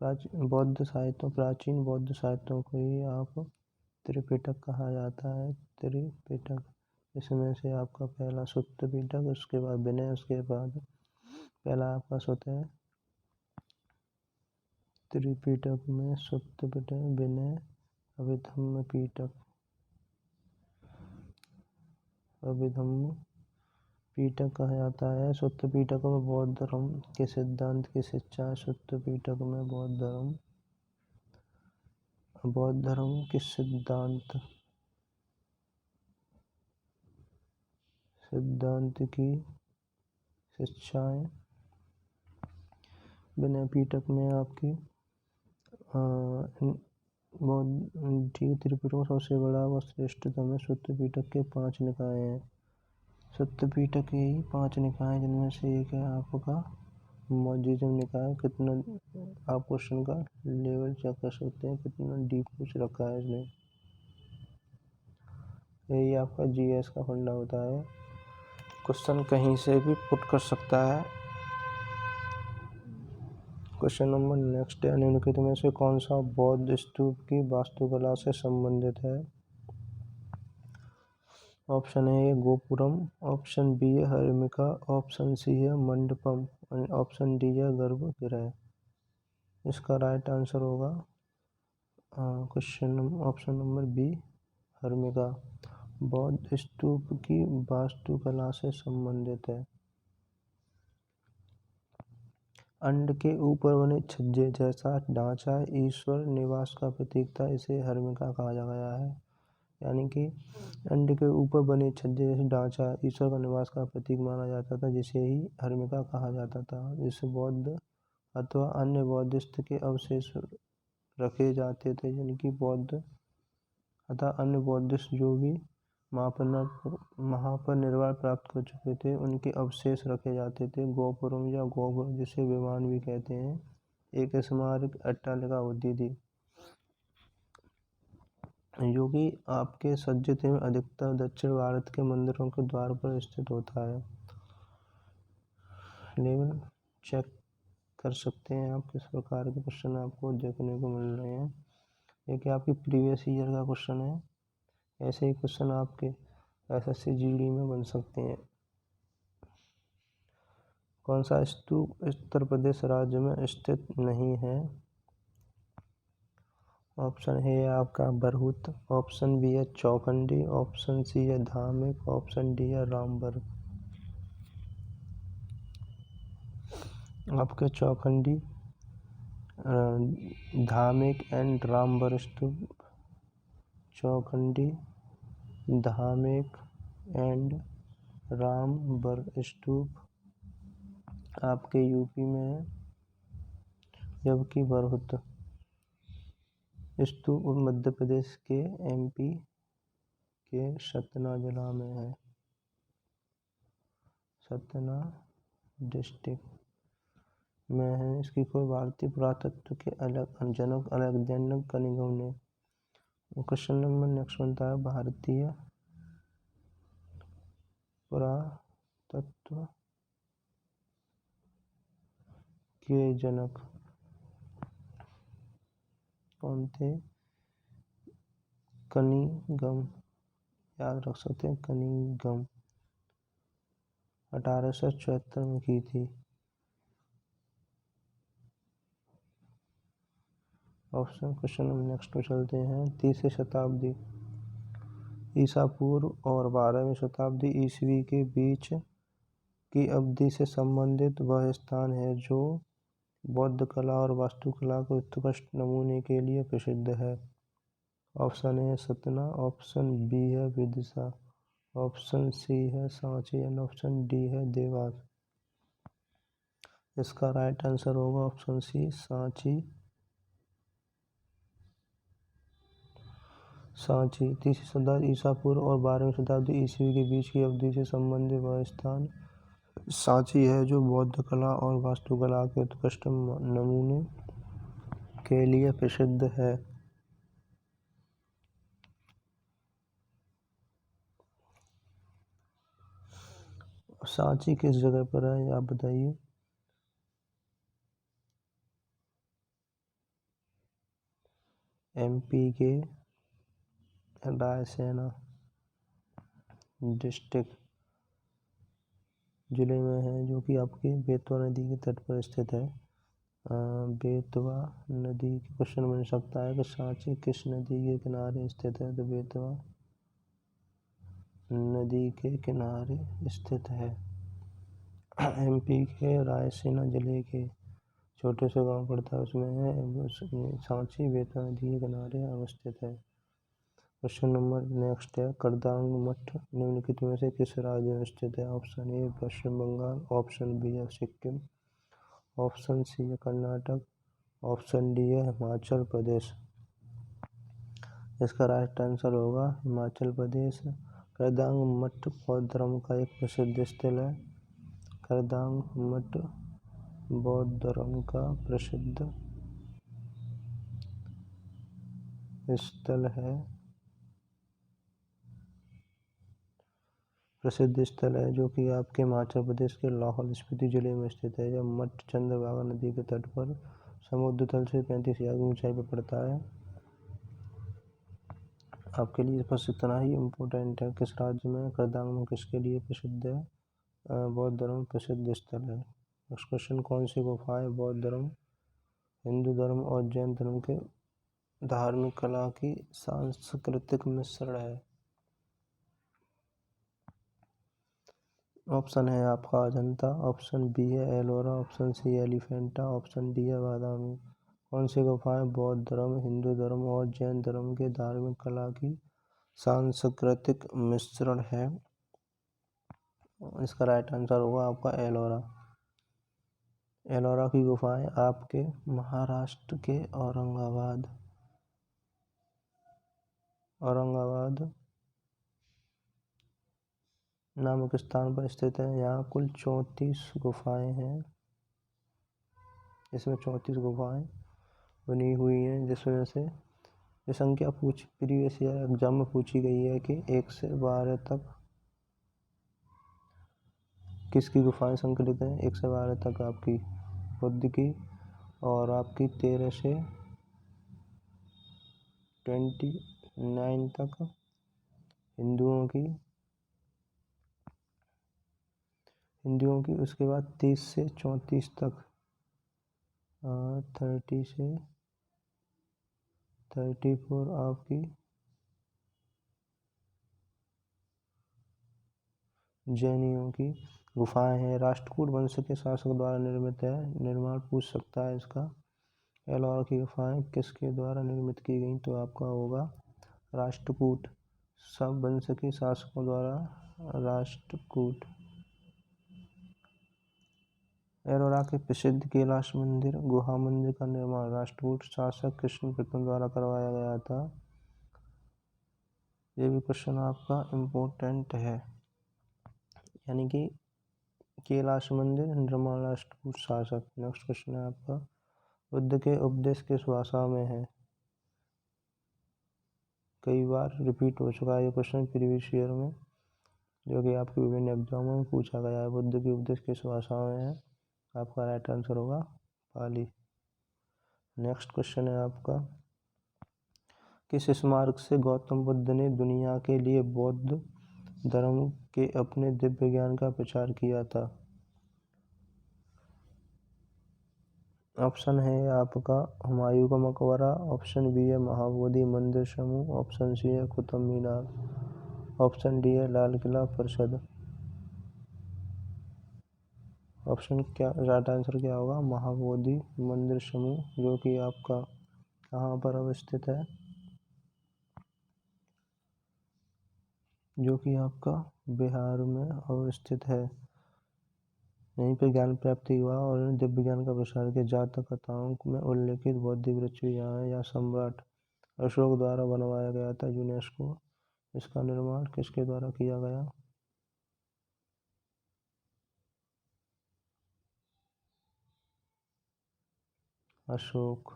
प्राचीन बौद्ध साहित्यों को ही आप त्रिपिटक कहा जाता है। त्रिपिटक, इसमें से आपका पहला सुत्त पिटक, उसके बाद विनय, उसके बाद पहला आपका सुत्त है त्रिपिटक में सुत्त पिटक, विनय, अभिधम्म पिटक कहा जाता है। सुत्त पिटक में बौद्ध धर्म के सिद्धांत की शिक्षा है। सुत्त पिटक में बौद्ध धर्म के सिद्धांत की शिक्षाएं। विनय पिटक में आपकी त्रिपिटक में सबसे बड़ा व श्रेष्ठतम है। सुत्त पिटक के 5 निकाय हैं। सुत्त पिटक के ही 5 निकाय, जिनमें से एक है आपका मध्यम निकाय। कितना आप क्वेश्चन का लेवल चेक कर सकते हैं, कितना डीप पूछ रखा है इसने। यही आपका जीएस का फंडा होता है, क्वेश्चन कहीं से भी पुट कर सकता है। क्वेश्चन नंबर नेक्स्ट है, निम्नलिखित में से कौन सा बौद्ध स्तूप की वास्तुकला से संबंधित है? Option A gopuram, option B है हर्मिका, ऑप्शन सी है मंडपम और ऑप्शन डी है गर्भगृह। इसका राइट आंसर होगा question option number B, harmika. बौद्ध स्तूप की वास्तुकला से संबंधित है। अंड के ऊपर बने छज्जे जैसा ढांचा ईश्वर निवास का प्रतीक था, इसे हर्मिका कहा गया है। यानी कि अंड के ऊपर बने छज्जे जैसे ढांचा ईश्वर का निवास का प्रतीक माना जाता था, जिसे ही हर्मिका कहा जाता था। जिसे बौद्ध अथवा अन्य बौद्धिस्ट के अवशेष रखे जाते थे, यानी कि बौद्ध अथवा अन्य बौद्धिस्ट जो भी महापरिनिर्वाण प्राप्त कर चुके थे, उनके अवशेष रखे जाते थे। गोपुरम या गोपुर, जिसे विमान भी कहते हैं, एक स्मारक अट्टालिका होती थी जो कि आपके सज्जित में अधिकतर दक्षिण भारत के मंदिरों के द्वार पर स्थित होता है। लेवल चेक कर सकते हैं आप किस प्रकार के क्वेश्चन आपको देखने को मिल रहे हैं। ये कि आपकी प्रीवियस ईयर का क्वेश्चन है, ऐसे ही क्वेश्चन आपके एसएससी जीडी में बन सकते हैं। कौन सा स्तूप उत्तर प्रदेश राज्य में स्थित नहीं है? ऑप्शन ए है आपका बरहुत, ऑप्शन बी है चौखंडी, ऑप्शन सी है धामिक, ऑप्शन डी है रामबन। आपके चौखंडी, धामिक एंड रामबन स्तूप, चौखंडी, धामिक एंड रामबन स्तूप आपके यूपी में है, जबकि बरहुत स्तूप मध्य प्रदेश के एमपी के सतना जिला में है, सतना डिस्ट्रिक्ट में है। इसकी खोज भारतीय पुरातत्व के जनक अलेक्जेंडर कनिंघम ने। क्वेश्चन नंबर नेक्स्ट बनता है, भारतीय पुरातत्व के जनक कौन थे? कनिंघम, याद रख सकते हैं कनिंघम। 1874 में की थी। ऑप्शन क्वेश्चन नेक्स्ट पे चलते हैं। 3वीं शताब्दी ईसा पूर्व और 12वीं शताब्दी ईस्वी के बीच की अवधि से संबंधित वह स्थान है जो बौद्ध कला और वास्तुकला के उत्कृष्ट नमूने के लिए प्रसिद्ध है। Option A Satna, option B है विदिशा, ऑप्शन सी है सांची एंड ऑप्शन डी है देवास। इसका राइट आंसर होगा ऑप्शन सी सांची। सांची 3वीं शताब्दी ईसा पूर्व और 12वीं शताब्दी ईस्वी के बीच की अवधि से संबंधित वह स्थान सांची है जो बौद्ध कला और वास्तुकला के उत्कृष्ट नमूने के लिए प्रसिद्ध है। सांची किस जगह पर है आप बताइए। एमपी के रायसेना डिस्ट्रिक्ट जिले में है, जो कि आपकी बेतवा नदी के तट पर स्थित है। बेतवा नदी के क्वेश्चन बन सकता है कि सांची किस नदी के किनारे स्थित है, तो बेतवा नदी के किनारे स्थित है। एमपी के रायसेना जिले के छोटे से गांव पड़ता है उसमें है सांची बेतवा नदी के किनारे अवस्थित है। क्वेश्चन नंबर नेक्स्ट है। करदांग मठ निम्नलिखित में से किस राज्य में स्थित है। Option A Paschim Bengal, option B है सिक्किम, ऑप्शन सी है कर्नाटक, ऑप्शन डी है हिमाचल प्रदेश। इसका राइट आंसर होगा हिमाचल प्रदेश। करदांग मठ बौद्ध धर्म का एक प्रसिद्ध स्थल है। करदांग मठ बौद्ध धर्म का प्रसिद्ध स्थल है। प्रसिद्ध स्थल है जो कि आपके हिमाचल प्रदेश के लाहौल स्पीति जिले में स्थित है। यह मठ चंद्रभागा नदी के तट पर समुद्र तल से 35,000 की ऊंचाई पर पड़ता है। आपके लिए बस इतना ही इम्पोर्टेंट है। किस राज्य में करदांग किसके लिए प्रसिद्ध है। बौद्ध धर्म प्रसिद्ध स्थल है। Next question. कौन सी गुफाएं बौद्ध धर्म, हिंदू धर्म और जैन धर्म के धार्मिक कला की सांस्कृतिक मिश्रण है। ऑप्शन है आपका अजंता, ऑप्शन बी है Ellora, option C Elephanta, option D है बादामी। कौन सी गुफाएं बौद्ध धर्म, हिंदू धर्म और जैन धर्म के धार्मिक कला की सांस्कृतिक मिश्रण है। इसका राइट आंसर होगा आपका एलोरा। एलोरा की गुफाएं आपके महाराष्ट्र के औरंगाबाद नामक स्थान पर स्थित है। यहाँ कुल 34 गुफाएं हैं। इसमें 34 गुफाएं बनी हुई हैं, जिस वजह से ये संख्या प्रीवियस ईयर एग्जाम में पूछी गई है कि 1 से 12 तक किसकी गुफाएं संकलित हैं। 1 से 12 तक आपकी बुद्ध की और आपकी 13 से 29 तक हिंदुओं की, उसके बाद 30 से 34 तक 30 से 34 आपकी जैनियों की गुफाएं हैं। राष्ट्रकूट वंश के शासक द्वारा निर्मित है। निर्माण पूछ सकता है इसका। एलोरा की गुफाएं किसके द्वारा निर्मित की गई, तो आपका होगा राष्ट्रकूट सब वंश के शासकों द्वारा। राष्ट्रकूट। एलोरा के प्रसिद्ध कैलाश मंदिर गुहा मंदिर का निर्माण राष्ट्रकूट शासक कृष्ण प्रथम द्वारा करवाया गया था। ये भी क्वेश्चन आपका इम्पोर्टेंट है। यानी कि कैलाश मंदिर निर्माण राष्ट्रकूट शासक। नेक्स्ट क्वेश्चन है आपका। बुद्ध के उपदेश किस भाषा में है। कई बार रिपीट हो चुका है ये क्वेश्चन प्रीवियस ईयर में, जो कि आपके विभिन्न एग्जामों में पूछा गया है। बुद्ध के उपदेश किस भाषा में है। आपका राइट आंसर होगा पाली। नेक्स्ट क्वेश्चन है आपका। किस स्मारक से गौतम बुद्ध ने दुनिया के लिए बौद्ध धर्म के अपने दिव्य ज्ञान का प्रचार किया था? ऑप्शन है आपका हुमायूं का मकबरा, ऑप्शन बी है महाबोधि मंदिर समूह, ऑप्शन सी है कुतुब मीनार, ऑप्शन डी है लाल किला परिषद। ऑप्शन क्या राइट आंसर क्या होगा? महाबोधि मंदिर समूह, जो कि आपका कहाँ पर अवस्थित है? जो कि आपका बिहार में अवस्थित है। यहीं पर ज्ञान प्राप्ति हुआ और दिव्य ज्ञान का प्रसार किया। जातक कथाओं में उल्लेखित बौद्ध वृक्ष यहाँ है या सम्राट अशोक द्वारा बनवाया गया था यूनेस्को। इसका निर्माण किसके द्वारा किया गया? अशोक।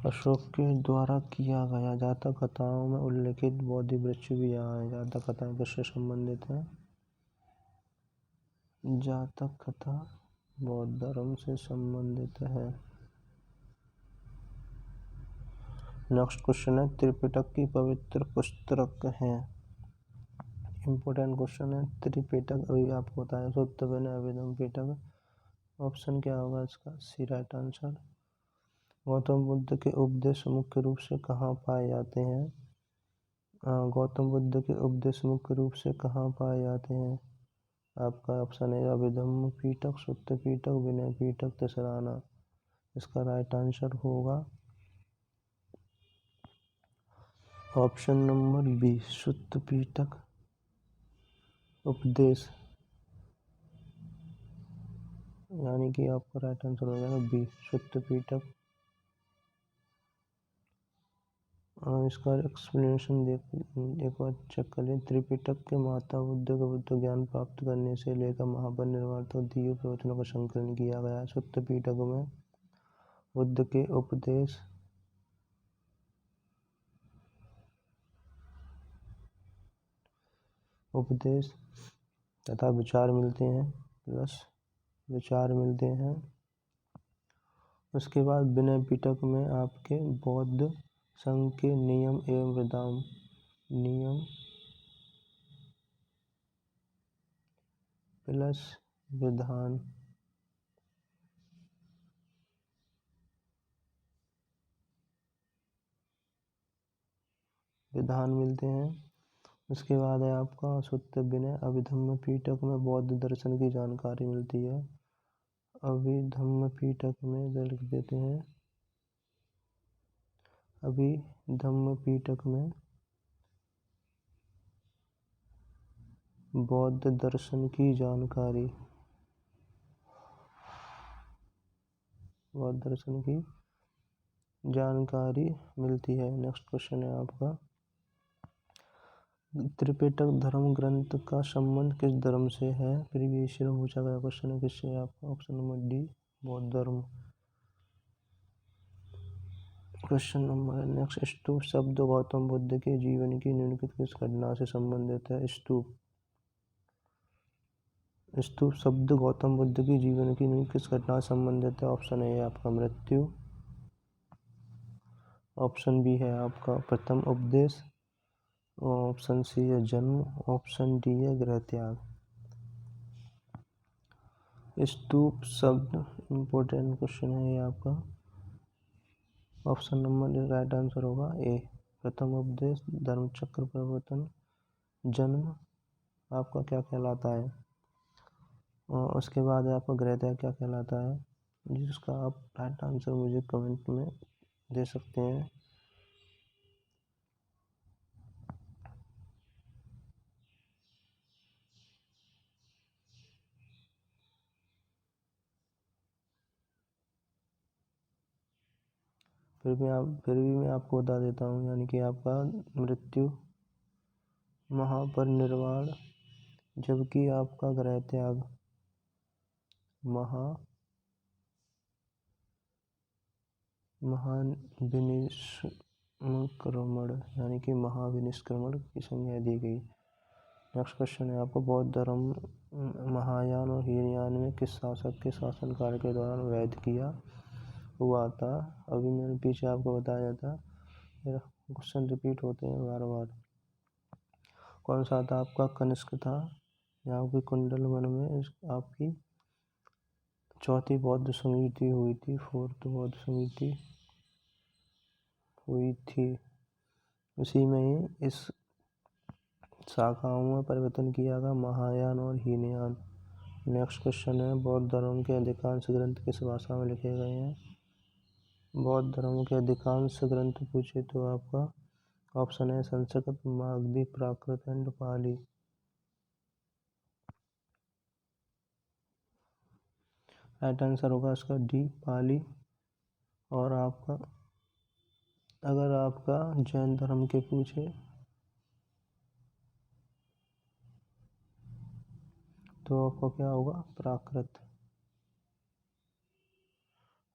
अशोक के द्वारा किया गया। जातक कथाओं में उल्लेखित बौद्ध वृक्ष भी यहाँ है। जातक कथाएं किससे संबंधित है? जातक कथा बौद्ध धर्म से संबंधित है। नेक्स्ट क्वेश्चन है, त्रिपिटक की पवित्र पुस्तक है। इंपॉर्टेंट क्वेश्चन है। त्रिपिटक अभी आपको बताया, शुद्ध विनय अभिधम्म पिटक। ऑप्शन क्या होगा इसका? सी राइट आंसर। गौतम बुद्ध के उपदेश मुख्य रूप से कहाँ पाए जाते हैं? गौतम बुद्ध के उपदेश मुख्य रूप से कहाँ पाए जाते हैं? आपका ऑप्शन है अभिधम्म पिटक, सुत्त पिटक, विनय पिटक, तीसराना। इसका राइट आंसर होगा ऑप्शन नंबर बी, सुत्त पिटक उपदेश, यानी कि आपका राइट आंसर हो जाएगा बी, सुत्त पिटक। इसका एक्सप्लेनेशन एक बार चेक कर लें। त्रिपिटक के माता बुद्ध को बुद्ध ज्ञान प्राप्त करने से लेकर महापरिनिर्वाण तक दिव्य प्रवचनों का संकलन किया गया है। सुत्त पिटक में बुद्ध के उपदेश तथा विचार मिलते हैं। उसके बाद विनय पिटक में आपके बौद्ध संघ के नियम एवं विधान मिलते हैं। उसके बाद है आपका सुत्त विनय अभिधम्म पिटक में बौद्ध दर्शन की जानकारी मिलती है। अभिधम्म पिटक में लिख देते हैं, अभिधम्म पिटक में बौद्ध दर्शन की जानकारी मिलती है। नेक्स्ट क्वेश्चन है आपका, त्रिपिटक धर्म ग्रंथ का संबंध किस धर्म से है? प्रीवियस ईयर पूछा गया क्वेश्चन है। किससे है आपका? ऑप्शन नंबर डी, बौद्ध धर्म। क्वेश्चन नंबर नेक्स्ट, स्तूप शब्द गौतम बुद्ध के जीवन की निम्नलिखित किस घटना से संबंधित है? स्तूप शब्द गौतम बुद्ध की जीवन की निम्नलिखित किस घटना से संबंधित है? ऑप्शन ए है आपका मृत्यु, ऑप्शन बी है आपका प्रथम उपदेश, ऑप्शन सी है जन्म, ऑप्शन डी है गृह त्याग। स्तूप शब्द इम्पोर्टेंट क्वेश्चन है ये आपका। ऑप्शन नंबर राइट आंसर होगा ए, प्रथम उपदेश, धर्म चक्र परिवर्तन, जन्म आपका क्या कहलाता है, और उसके बाद आपका गृह त्याग क्या कहलाता है, जिसका आप राइट आंसर मुझे कमेंट में दे सकते हैं। फिर भी मैं आपको बता देता हूँ, यानी कि आपका मृत्यु, महापरिनिर्वाण, जबकि आपका गृह त्याग महाविनिष्क्रमण, यानी कि महाविनिष्क्रमण की संज्ञा दी गई। नेक्स्ट क्वेश्चन है आपको, बौद्ध धर्म महायान और हीनयान में किस शासक के शासनकाल के दौरान वैध किया हुआ था? अभी मैंने पीछे आपको बताया था, क्वेश्चन रिपीट होते हैं बार बार। कौन सा था आपका? कनिष्क था। यहाँ की कुंडल वन में आपकी चौथी बौद्ध समिति हुई थी, फोर्थ बौद्ध समिति हुई थी। उसी में ही इस शाखाओं में परिवर्तन किया गया, महायान और हीनयान। नेक्स्ट क्वेश्चन है, बौद्ध धर्म के अधिकांश ग्रंथ किस भाषा में लिखे गए हैं? बौद्ध धर्म के अधिकांश ग्रंथ पूछे तो आपका ऑप्शन है संस्कृत, मागधी, प्राकृत एंड पाली। राइट आंसर होगा इसका डी, पाली। और आपका अगर आपका जैन धर्म के पूछे तो आपका क्या होगा? प्राकृत।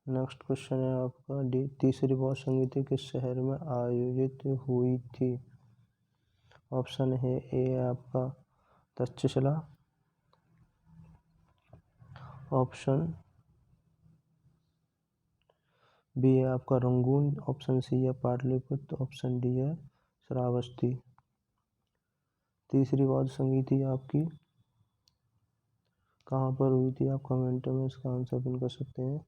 नेक्स्ट क्वेश्चन है आपका डी, तीसरी बौद्ध संगीति किस शहर में आयोजित हुई थी? ऑप्शन है ए आपका तक्षशिला, ऑप्शन बी है आपका रंगून, ऑप्शन सी है पाटलिपुत्र, ऑप्शन डी है श्रावस्ती। तीसरी बौद्ध संगीति आपकी कहाँ पर हुई थी? आप कमेंट में इसका आंसर पिन कर सकते हैं।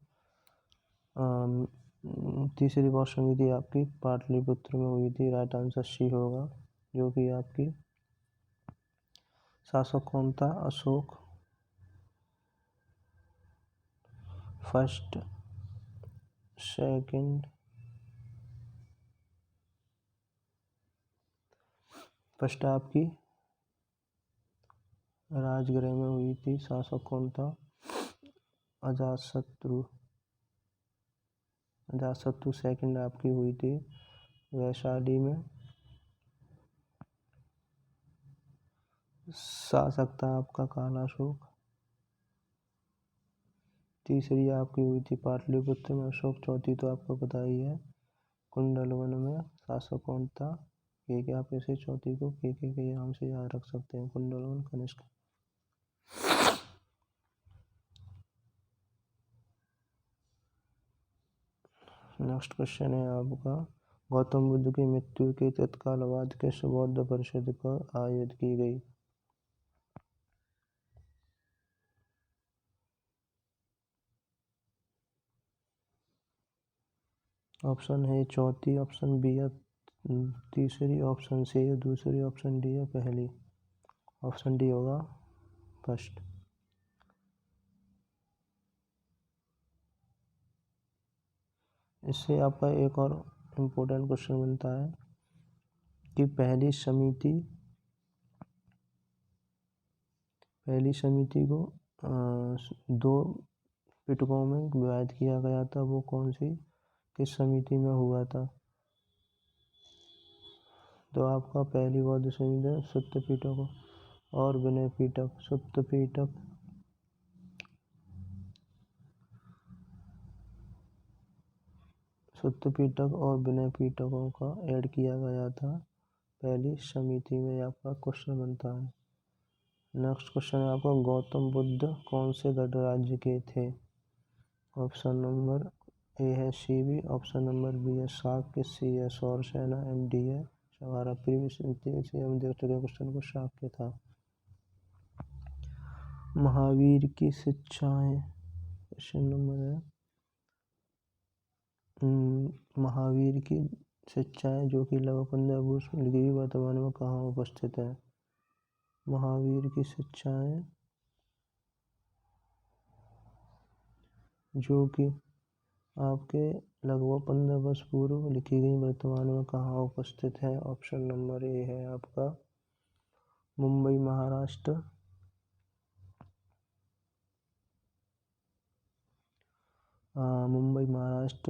तीसरी बौद्ध संगीति आपकी पाटलिपुत्र में हुई थी। राइट आंसर सी होगा, जो कि आपकी शासक कौन था? अशोक फर्स्ट, सेकंड, फर्स्ट आपकी राजगृह में हुई थी। शासक कौन था? अजातशत्रु। अजातशत्रु। सेकंड आपकी हुई थी वैशाली में। शासक था आपका कालाशोक। तीसरी आपकी हुई थी पाटलिपुत्र में अशोक। चौथी तो आपको पता ही है कुंडलवन में शासक कौन था? के आप इसे चौथी को के नाम से याद रख सकते हैं, कुंडलवन कनिष्क। नेक्स्ट क्वेश्चन है आपका, गौतम बुद्ध की मृत्यु के तत्काल बाद किस बौद्ध परिषद का आयोजित की गई? ऑप्शन है चौथी, ऑप्शन बी है तीसरी, ऑप्शन सी है दूसरी, ऑप्शन डी है पहली। ऑप्शन डी होगा फर्स्ट। इससे आपका एक और इम्पोर्टेंट क्वेश्चन बनता है कि पहली समिति को दो पिटकों में विभाजित किया गया था। वो कौन सी किस समिति में हुआ था? तो आपका पहली बौद्ध समिति सुत्त पिटक और विनय पिटक। सुत्त पिटक और विनय पिटकों का ऐड किया गया था पहली समिति में। आपका क्वेश्चन बनता है। नेक्स्ट क्वेश्चन है आपका, गौतम बुद्ध कौन से गणराज्य के थे? ऑप्शन नंबर ए है सीबी, ऑप्शन नंबर बी है शाक्य, सी है सौरसेना एंड डी है सवारा। प्रीवियस से हम देख चुके क्वेश्चन को। शाक्य था। महावीर की शिक्षाएं क्वेश्चन नंबर है महावीर की शिक्षाएं जो कि लगभग 15 वर्ष में लिखी, वर्तमान में कहाँ उपस्थित है? महावीर की शिक्षाएं जो कि आपके लगभग 15 वर्ष पूर्व लिखी गई, वर्तमान में कहाँ उपस्थित है? ऑप्शन नंबर ए है आपका मुंबई महाराष्ट्र,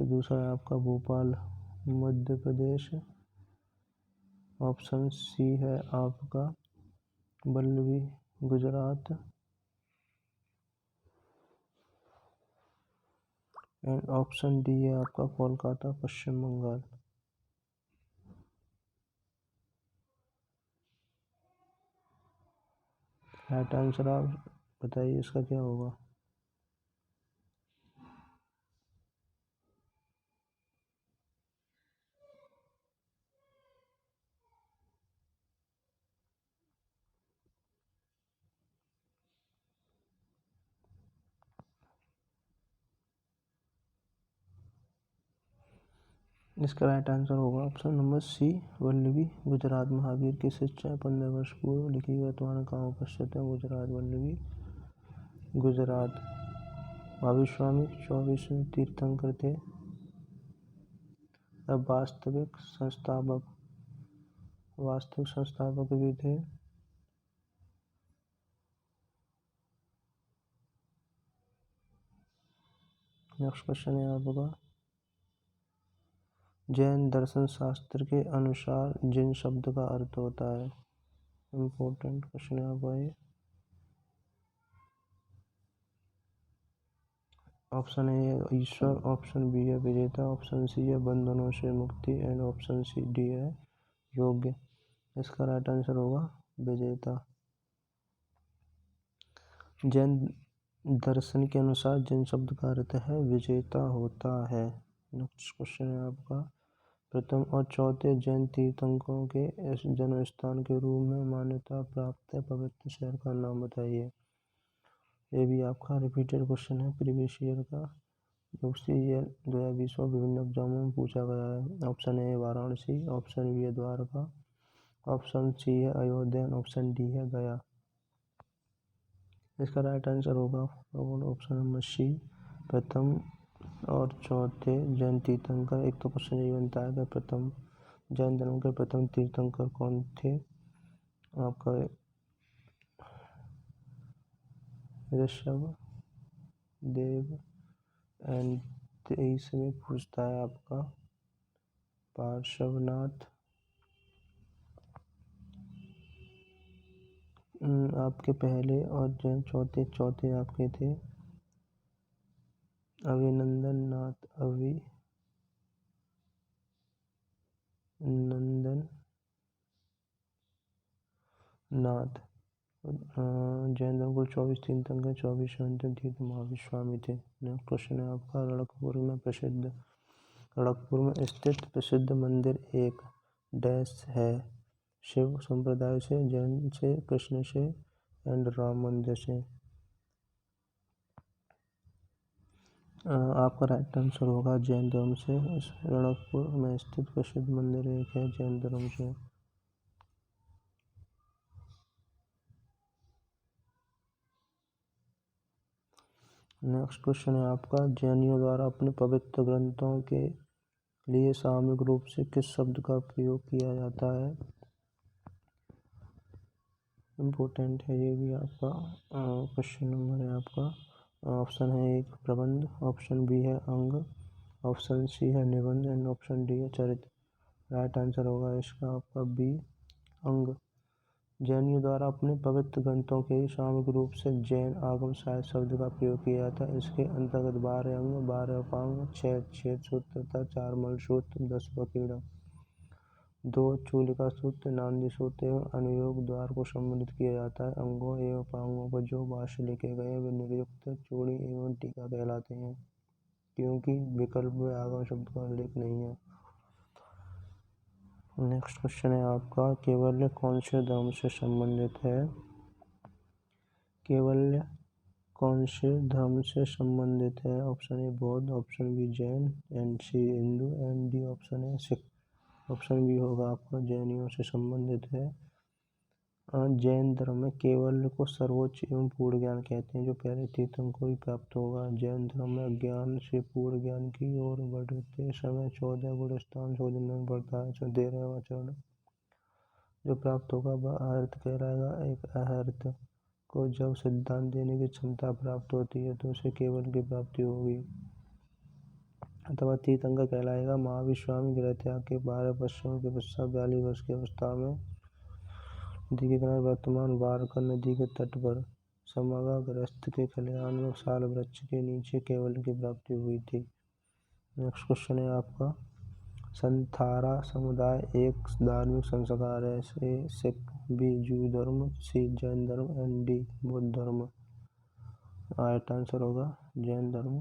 दूसरा है आपका भोपाल मध्य प्रदेश, ऑप्शन सी है आपका Ballabhi Gujarat and option D है आपका कोलकाता पश्चिम बंगाल। राइट आंसर आप बताइए इसका क्या होगा? इसका राइट आंसर होगा option number C Vallabhi. Gujarat Mahavir की शिक्षा 15 वर्ष पूर्व लिखी वर्तमान कहाँ उपस्थित है? गुजरात। वल्लभी गुजरात। महावीर स्वामी 24वें तीर्थंकर थे। अब वास्तविक संस्थापक भी थे। नेक्स्ट क्वेश्चन है आपका, जैन दर्शन शास्त्र के अनुसार जिन शब्द का अर्थ होता है। इम्पोर्टेंट क्वेश्चन है आपका ये। ऑप्शन ए है ईश्वर, ऑप्शन बी है विजेता, ऑप्शन सी है बंधनों से मुक्ति एंड ऑप्शन सी डी है योग्य। इसका राइट आंसर होगा विजेता। जैन दर्शन के अनुसार जिन शब्द का अर्थ है विजेता होता है। नेक्स्ट क्वेश्चन है आपका, प्रथम और चौथे जैन तीर्थंकरों के जन्म स्थान के रूप में मान्यता प्राप्त है पवित्र शहर का नाम बताइए। ये भी आपका रिपीटेड क्वेश्चन है प्रीवियस ईयर का, जो ईयर 2020 में विभिन्न एग्जामों में पूछा गया है। Option A Varanasi, option B है द्वारका, ऑप्शन सी है अयोध्या, ऑप्शन डी है गया। इसका राइट आंसर होगा ऑप्शन नंबर सी प्रथम और चौथे जैन तीर्थंकर। एक तो क्वेश्चन ये बनता है कि प्रथम जैन धर्म के प्रथम तीर्थंकर कौन थे? आपका ऋषभ देव एंड 23 में पूछता है आपका पार्श्वनाथ। आपके पहले और जैन चौथे आपके थे अभिनंदन नाथ, अभिनंदन नाथ। जैन धर्म को 24 तीर्थंकर 24 अंतिम तीर्थ महावीर स्वामी थे। नेक्स्ट क्वेश्चन है आपका, लड़कपुर में स्थित प्रसिद्ध मंदिर एक डैश है? शिव संप्रदाय से, जैन से, कृष्ण से एंड राम मंदिर से। आपका राइट आंसर होगा जैन धर्म से। लड़कपुर में स्थित प्रसिद्ध मंदिर एक है जैन धर्म से। नेक्स्ट क्वेश्चन है आपका, जैनियों द्वारा अपने पवित्र ग्रंथों के लिए सामूहिक रूप से किस शब्द का प्रयोग किया जाता है? इम्पोर्टेंट है ये भी आपका क्वेश्चन नंबर है आपका। ऑप्शन है एक प्रबंध, ऑप्शन बी है अंग, ऑप्शन सी है निबंध एंड ऑप्शन डी है चरित्र। राइट आंसर होगा इसका आपका बी अंग। जैनियों द्वारा अपने पवित्र ग्रंथों के सामूहिक रूप से जैन आगम साहित्य शब्द का प्रयोग किया जाता है। इसके अंतर्गत 12 अंग, 12 उपांग, 6 छेद सूत्र तथा 4 मल सूत्र, 10 वकीड़ा, 2 चूलिका सूत्र, नांदी सूत्र एवं अनुयोग द्वार को सम्मिलित किया जाता है। अंगों एवं उपांगों पर जो भाष्य लिखे गए वे निरुक्त, चूड़ी एवं टीका कहलाते हैं, क्योंकि विकल्प में आगम शब्द का उल्लेख नहीं है। नेक्स्ट क्वेश्चन है आपका, केवल्य कौन से धर्म से संबंधित है? केवल्य कौन से धर्म से संबंधित है? Option A Bauddh, option B Jain and C Hindu and D option है सिख। ऑप्शन बी होगा आपका जैनियों से संबंधित है। जैन धर्म में केवल्य को सर्वोच्च एवं पूर्ण ज्ञान कहते हैं, जो पहले तीर्थंकर को ही प्राप्त होगा। जैन धर्म में ज्ञान से पूर्ण ज्ञान की ओर बढ़ते समय 14 गुण स्थान शोधन पड़ता है। 13वां चरण जो प्राप्त होगा वह अर्थ कहलाएगा। एक अहर्त को जब सिद्धांत देने की क्षमता प्राप्त होती है तो उसे केवल की प्राप्ति होगी अथवा तीर्थंकर कहलाएगा। महावीर स्वामी गृह त्याग के 12 वर्षों के पश्चात 42 वर्ष की अवस्था में नदी के किनारे वर्तमान वारकर नदी के तट पर समागग्रस्त के खलिहान में साल वृक्ष के नीचे केवल की प्राप्ति हुई थी। नेक्स्ट क्वेश्चन है आपका, संथारा समुदाय एक धार्मिक संस्कार है। ए सिख, बी जैन धर्म, सी जैन धर्म एंड डी बौद्ध धर्म। राइट आंसर होगा जैन धर्म।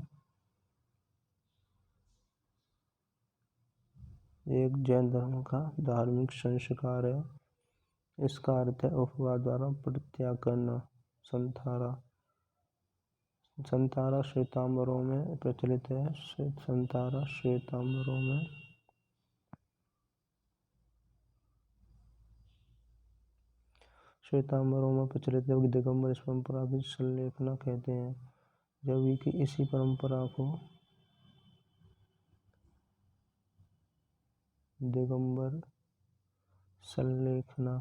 एक जैन धर्म का धार्मिक संस्कार है। इसका अर्थ है उपवास द्वारा परित्याग करना। संथारा श्वेतांबरों में प्रचलित है। संथारा श्वेतांबरों में श्वेतांबरों में प्रचलित, जबकि दिगंबर इस परंपरा की संलेखना कहते हैं। जबकि इसी परंपरा को दिगंबर संलेखना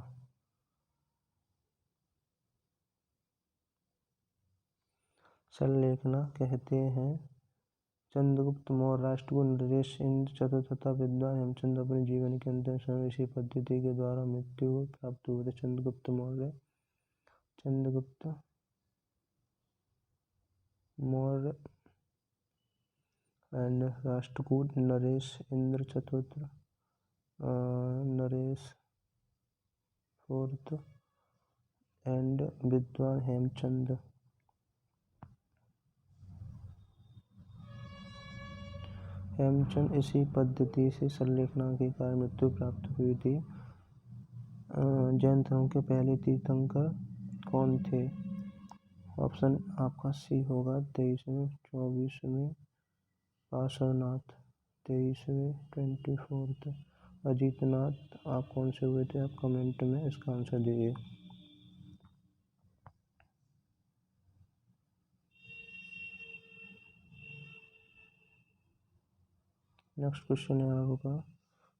कहते हैं। चंद्रगुप्त मौर्य राष्ट्रकूट नरेश इंद्र चतुर्थ तथा विद्वान हेमचंद अपने जीवन के अंतिम समय इसी पद्धति के द्वारा मृत्यु प्राप्त हुए थे। चंद्रगुप्त मौर्य एंड राष्ट्रकूट नरेश इंद्र चतुर्थ नरेश फोर्थ एंड विद्वान हेमचंद इसी पद्धति से संलेखना के कारण मृत्यु प्राप्त हुई थी। जैन धर्म के पहले तीर्थंकर कौन थे? ऑप्शन आपका सी होगा। 23वें 24वें पार्श्वनाथ, 23वें 24th अजीतनाथ। आप कौन से हुए थे? आप कमेंट में इसका आंसर दीजिए। नेक्स्ट क्वेश्चन है आपका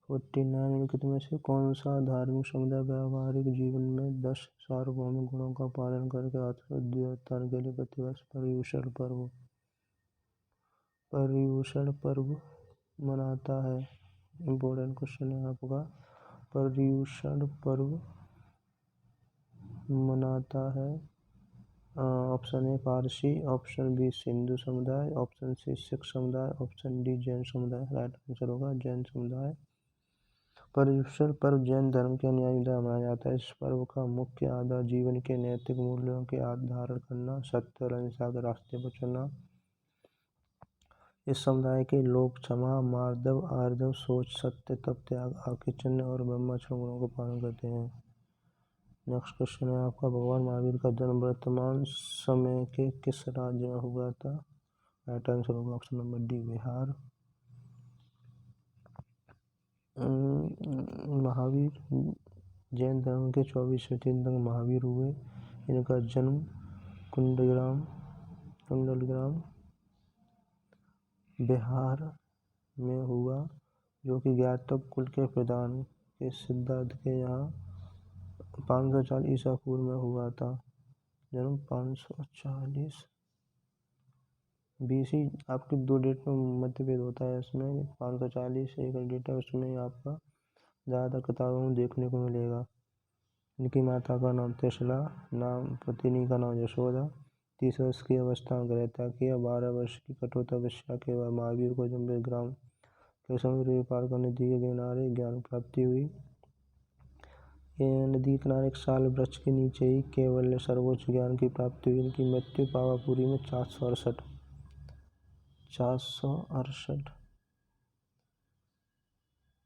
49 निम्नलिखित में से कौन सा धार्मिक समुदाय व्यावहारिक जीवन में 10 सार्वभौमिक गुणों का पालन करके आत्मशुद्धि के लिए प्रतिवर्ष पर्युषण पर्व मनाता है? इम्पोर्टेंट क्वेश्चन है आपका। पर्युषण पर्व मनाता है। Option A Parsi, option B Sindhu समुदाय, ऑप्शन सी सिख समुदाय, ऑप्शन डी जैन समुदाय। राइट आंसर होगा जैन समुदाय। पर्युषण पर्व जैन धर्म के अनुयायियों द्वारा मनाया जाता है। इस पर्व का मुख्य आधार जीवन के नैतिक मूल्यों के धारण करना, सत्य और अहिंसा के रास्ते पर चलना। इस समुदाय के लोग क्षमा, मार्दव, आर्जव, सोच, सत्य, तप, त्याग, आकिंचन और ब्रह्मचर्य गुणों का पालन करते हैं। नेक्स्ट क्वेश्चन है आपका भगवान महावीर का जन्म वर्तमान समय के किस राज्य में हुआ था? राइट आंसर होगा option number D Bihar. Mahavir Jain धर्म के 24वें तीर्थंकर महावीर हुए। इनका जन्म कुंडलग्राम बिहार में हुआ, जो कि ज्ञातक कुल के प्रधान के सिद्धार्थ के यहाँ 540 ईसा पूर्व में हुआ था। जन्म 540 BC। आपकी दो डेट में मतभेद होता है इसमें। 540 एक डेट है, उसमें आपका ज़्यादातर किताबों में देखने को मिलेगा। इनकी माता का नाम त्रिशला, पत्नी का नाम यशोदा। 30 वर्ष की अवस्था में गृहत्याग किया। 12 वर्ष की कठोर तपस्या के बाद महावीर को जम्बे ग्राम के समुद्र पार कर नदी के किनारे ज्ञान प्राप्ति हुई। नदी के किनारे एक साल वृक्ष के नीचे ही केवल सर्वोच्च ज्ञान की प्राप्ति हुई। इनकी मृत्यु पावापुरी में 468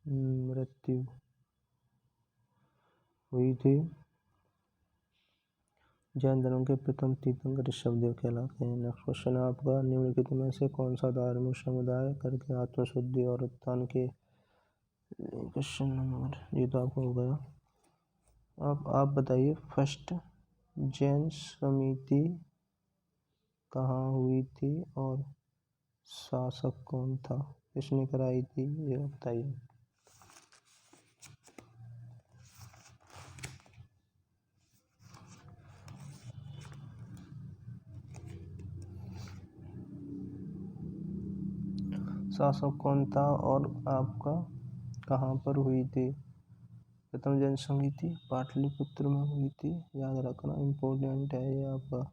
मृत्यु हुई थी। जैन धर्म के प्रथम तीर्थंकर ऋषभदेव कहलाते हैं। नेक्स्ट क्वेश्चन है आपका निम्नलिखित में से कौन सा धार्मिक समुदाय करके आत्मशुद्धि और उत्थान के? क्वेश्चन नंबर ये तो आपको हो गया। अब आप बताइए फर्स्ट जैन समिति कहाँ हुई थी और शासक कौन था? किसने कराई थी ये बताइए। शासक कौन था और आपका कहाँ पर हुई थी? प्रथम जैन समिति पाटलिपुत्र में हुई थी, याद रखना इम्पोर्टेंट है ये आपका।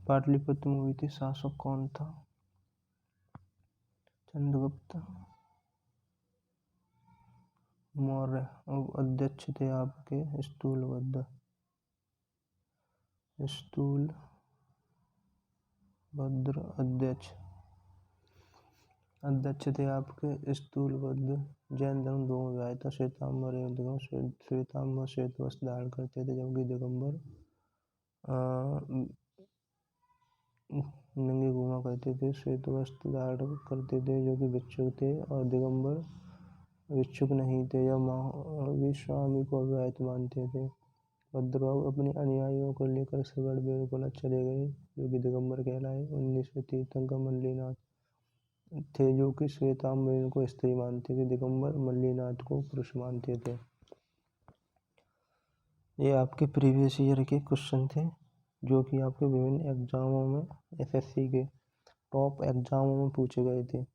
पाटलिपुत्र में हुई थी। शासक कौन था? चंद्रगुप्त मौर्य। अध्यक्ष थे आपके स्थूलभद्र अध्यक्ष थे आपके स्थूलभद्र। जैन धर्म दो में विभाजित था, श्वेतांबर एवं दिगंबर। श्वेतांबर श्वेत वस्त्र धारण करते थे, जबकि दिगंबर नंगे घूमा करते थे। श्वेत वस्त्र धारण करते थे जो कि भिक्षुक थे, और दिगंबर भिक्षुक नहीं थे या महावीर स्वामी को अविवाहित मानते थे। भद्रबाहु अपने अनुयायियों को लेकर सगड़ बेरगोला चले गए, जो कि दिगंबर कहलाए। 19वें तीर्थंकर मल्लीनाथ थे, जो कि श्वेतांबरी को स्त्री मानते थे। दिगंबर मल्लीनाथ को पुरुष मानते थे। ये आपके प्रीवियस ईयर के क्वेश्चन थे, जो कि आपके विभिन्न एग्जामों में, एसएससी के टॉप एग्जामों में पूछे गए थे।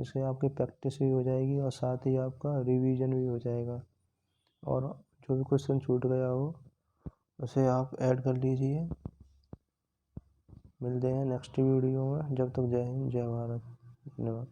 इससे आपकी प्रैक्टिस भी हो जाएगी और साथ ही आपका रिवीजन भी हो जाएगा। और जो भी क्वेश्चन छूट गया हो उसे आप ऐड कर लीजिए। मिलते हैं नेक्स्ट वीडियो में। जब तक जय हिंद, जय भारत, धन्यवाद।